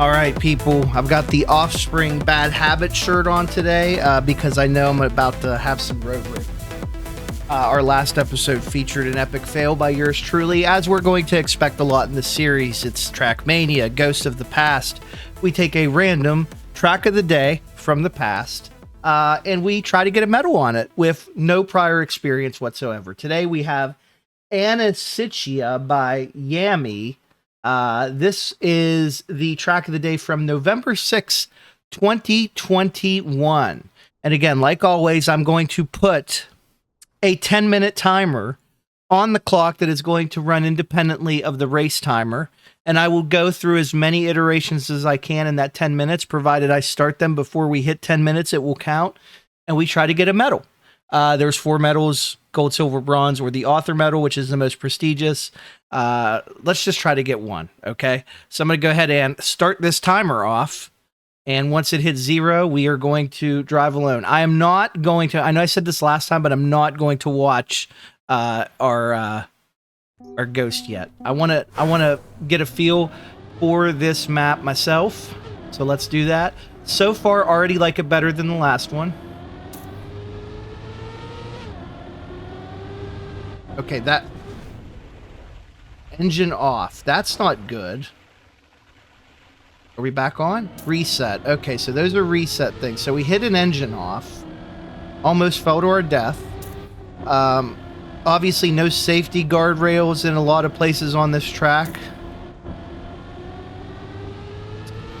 All right, people, I've got the Offspring Bad Habit shirt on today because I know I'm about to have some road rage. Our last episode featured an epic fail by yours truly, as we're going to expect a lot in the series. It's Trackmania, Ghost of the Past. We take a random track of the day from the past, and we try to get a medal on it with no prior experience whatsoever. Today we have Anisychia by Yamii. This is the track of the day from November 6, 2021. And again, like always, I'm going to put a 10-minute timer on the clock that is going to run independently of the race timer. And I will go through as many iterations as I can in that 10 minutes, provided I start them before we hit 10 minutes, it will count. And we try to get a medal. There's 4 medals, gold, silver, bronze, or the author medal, which is the most prestigious. Let's just try to get one, okay? So I'm going to go ahead and start this timer off. And once it hits 0, we are going to drive alone. I am not going to, I know I said this last time, but I'm not going to watch our ghost yet. I want to get a feel for this map myself. So let's do that. So far, already like it better than the last one. Okay, that engine off. That's not good. Are we back on? Reset. Okay, so those are reset things. So we hit an engine off. Almost fell to our death. Obviously, no safety guardrails in a lot of places on this track.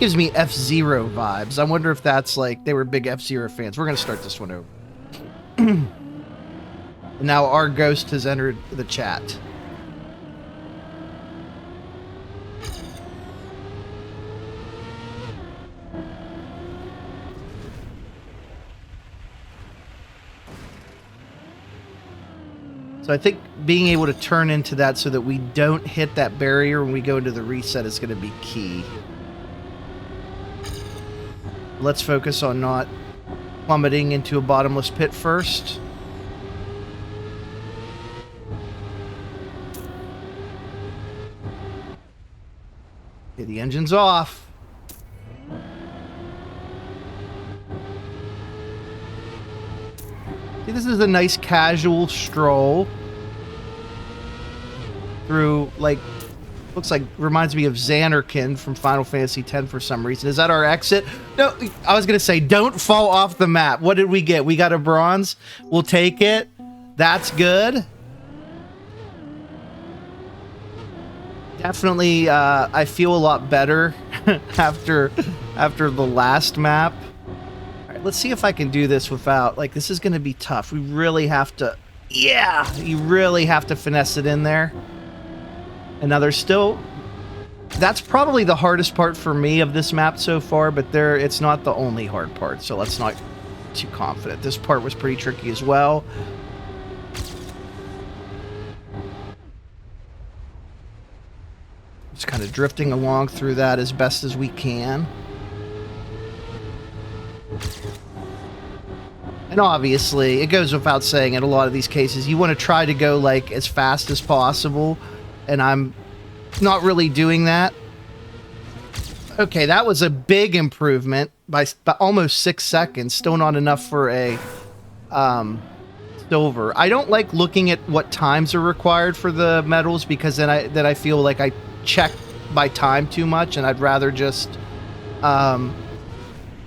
Gives me F-Zero vibes. I wonder if that's like they were big F-Zero fans. We're going to start this one over. Now our ghost has entered the chat. So I think being able to turn into that so that we don't hit that barrier when we go into the reset is going to be key. Let's focus on not plummeting into a bottomless pit first. Okay, the engine's off. See, this is a nice casual stroll through, like, looks like, reminds me of Xanarkin from Final Fantasy X for some reason. Is that our exit? No, I was going to say, don't fall off the map. What did we get? We got a bronze. We'll take it. That's good. Definitely, I feel a lot better after the last map. All right, let's see if I can do this without, like, this is going to be tough. We really have to, yeah, you really have to finesse it in there. And now there's still, that's probably the hardest part for me of this map so far, but it's not the only hard part, so let's not too confident. This part was pretty tricky as well. Just kind of drifting along through that as best as we can. And obviously, it goes without saying in a lot of these cases, you want to try to go like as fast as possible, and I'm not really doing that. Okay, that was a big improvement by almost 6 seconds. Still not enough for a silver. I don't like looking at what times are required for the medals because then I feel like I check by time too much, and I'd rather just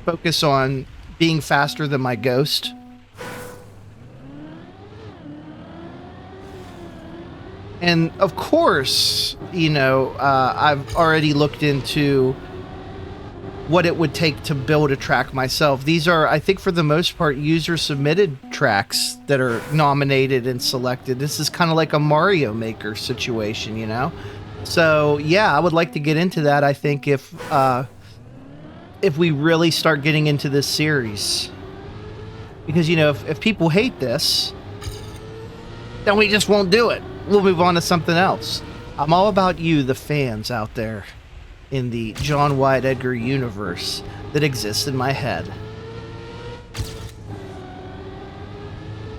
focus on being faster than my ghost. And of course, you know, I've already looked into what it would take to build a track myself. These are, I think for the most part, user-submitted tracks that are nominated and selected. This is kind of like a Mario Maker situation, you know? So, yeah, I would like to get into that, I think, if we really start getting into this series. Because, you know, if people hate this, then we just won't do it. We'll move on to something else. I'm all about you, the fans out there in the John Wyatt Edgar universe that exists in my head.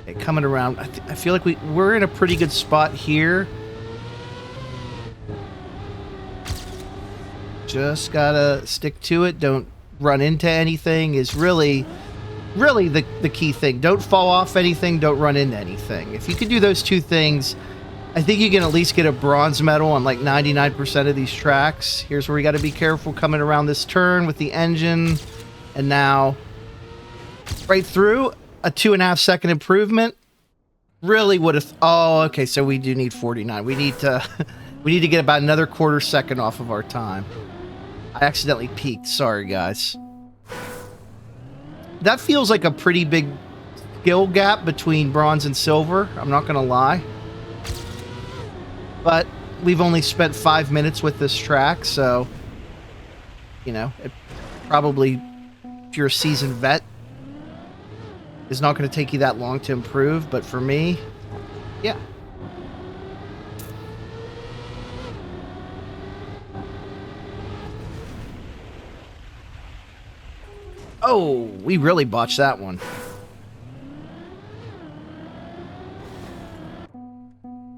Okay, coming around, I feel like we're in a pretty good spot here. Just gotta stick to it. Don't run into anything is really the key thing. Don't fall off anything. Don't run into anything. If you can do those two things, I think you can at least get a bronze medal on like 99% of these tracks. Here's where we got to be careful coming around this turn with the engine. And now right through a 2.5 second improvement. Really would have. Oh, okay. So we do need 49. We need to get about another quarter second off of our time. I accidentally peaked. Sorry, guys. That feels like a pretty big skill gap between bronze and silver. I'm not going to lie. But we've only spent 5 minutes with this track, so, you know, it probably, if you're a seasoned vet, it's not going to take you that long to improve. But for me, yeah. Oh, we really botched that one.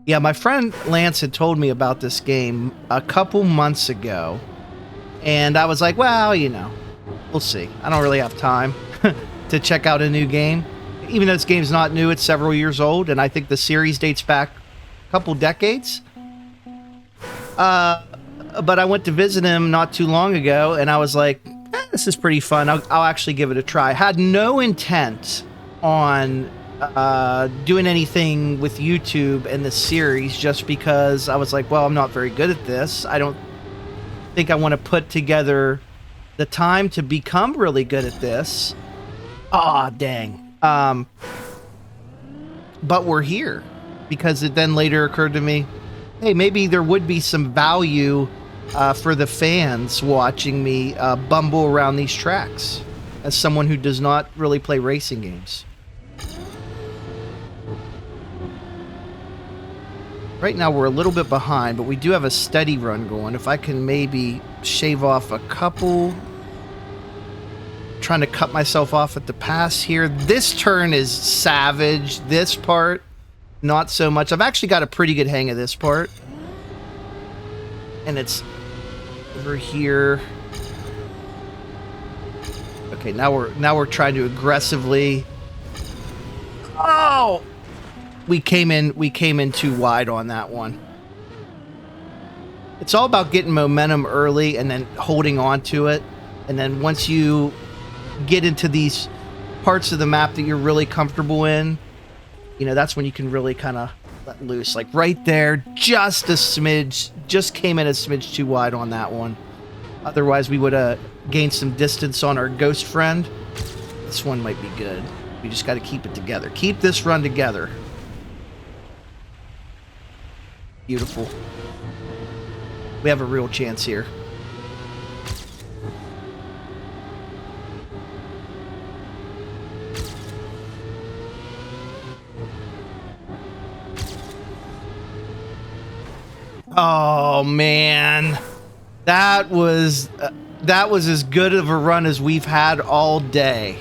Yeah, my friend Lance had told me about this game a couple months ago. And I was like, well, you know, we'll see. I don't really have time to check out a new game. Even though this game's not new, it's several years old. And I think the series dates back a couple decades. But I went to visit him not too long ago. And I was like, this is pretty fun. I'll actually give it a try. Had no intent on doing anything with YouTube and the series, just because I was like, well, I'm not very good at this. I don't think I want to put together the time to become really good at this. Ah, dang. But we're here because it then later occurred to me, hey, maybe there would be some value for the fans watching me bumble around these tracks as someone who does not really play racing games. Right now we're a little bit behind, but we do have a steady run going. If I can maybe shave off a couple. Trying to cut myself off at the pass here. This turn is savage. This part, not so much. I've actually got a pretty good hang of this part. And it's over here. Okay, now we're trying to aggressively. Oh! We came in too wide on that one. It's all about getting momentum early and then holding on to it. And then once you get into these parts of the map that you're really comfortable in, you know, that's when you can really kind of let loose. Like right there, just a smidge, just came in a smidge too wide on that one. Otherwise, we would have gained some distance on our ghost friend. This one might be good. We just got to keep it together. Keep this run together. Beautiful. We have a real chance here. Oh man, that was as good of a run as we've had all day,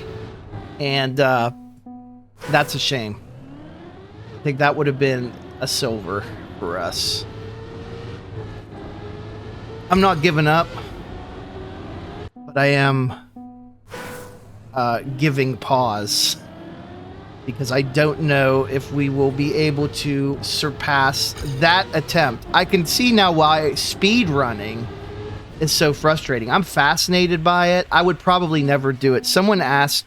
and that's a shame. I think that would have been a silver for us. I'm not giving up, but I am giving pause. Because I don't know if we will be able to surpass that attempt. I can see now why speed running is so frustrating. I'm fascinated by it. I would probably never do it. Someone asked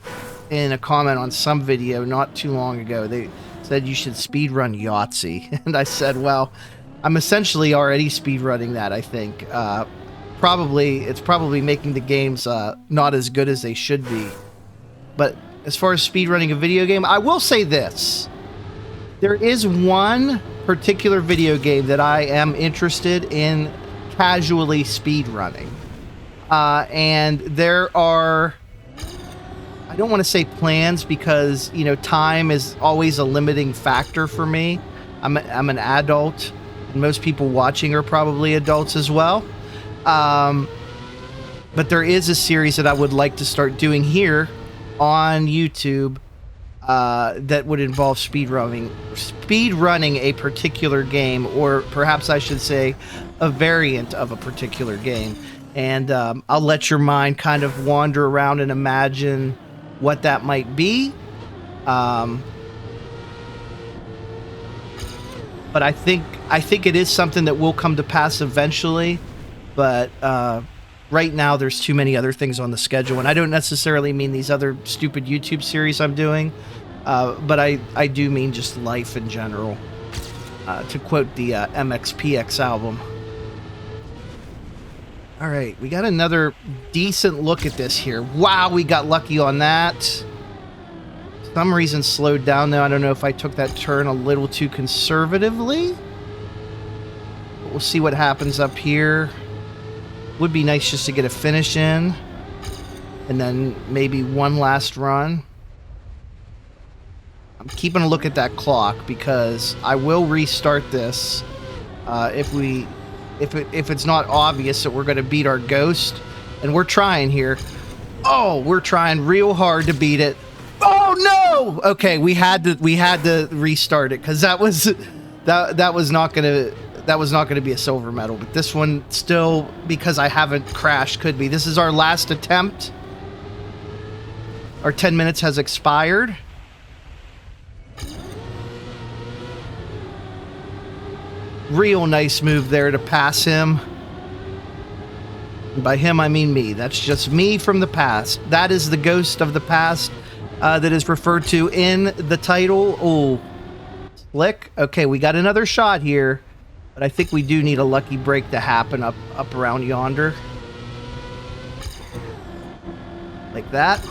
in a comment on some video not too long ago, they said you should speed run Yahtzee. And I said, well, I'm essentially already speed running that, I think. It's probably making the games not as good as they should be. But as far as speedrunning a video game, I will say this. There is one particular video game that I am interested in casually speedrunning. And there are, I don't want to say plans because, you know, time is always a limiting factor for me. I'm an adult, and most people watching are probably adults as well. But there is a series that I would like to start doing here on YouTube that would involve speedrunning a particular game, or perhaps I should say a variant of a particular game. And I'll let your mind kind of wander around and imagine what that might be. But I think it is something that will come to pass eventually. But right now, there's too many other things on the schedule, and I don't necessarily mean these other stupid YouTube series I'm doing, but I do mean just life in general. To quote the MXPX album. All right, we got another decent look at this here. Wow, we got lucky on that. For some reason slowed down though. I don't know if I took that turn a little too conservatively. But we'll see what happens up here. Would be nice just to get a finish in. And then maybe one last run. I'm keeping a look at that clock because I will restart this if it's not obvious that we're going to beat our ghost, and we're trying here. Oh, we're trying real hard to beat it. Oh no! Okay, we had to restart it because that was not gonna be a silver medal, but this one still, because I haven't crashed, could be. This is our last attempt. Our 10 minutes has expired. Real nice move there to pass him. And by him, I mean me. That's just me from the past. That is the ghost of the past that is referred to in the title. Oh, slick. Okay, we got another shot here. But I think we do need a lucky break to happen up around yonder. Like that.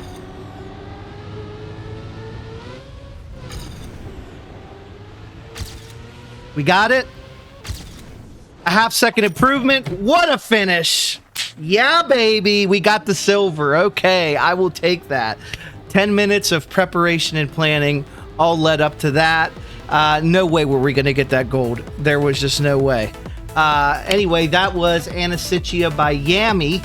We got it. A half-second improvement. What a finish. Yeah, baby. We got the silver. Okay, I will take that. 10 minutes of preparation and planning all led up to that. No way were we going to get that gold. There was just no way. Anyway, that was Anisychia by Yamii.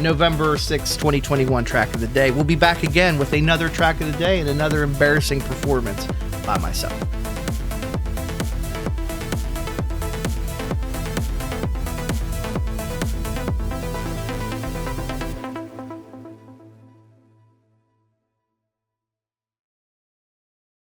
November 6, 2021 track of the day. We'll be back again with another track of the day and another embarrassing performance by myself.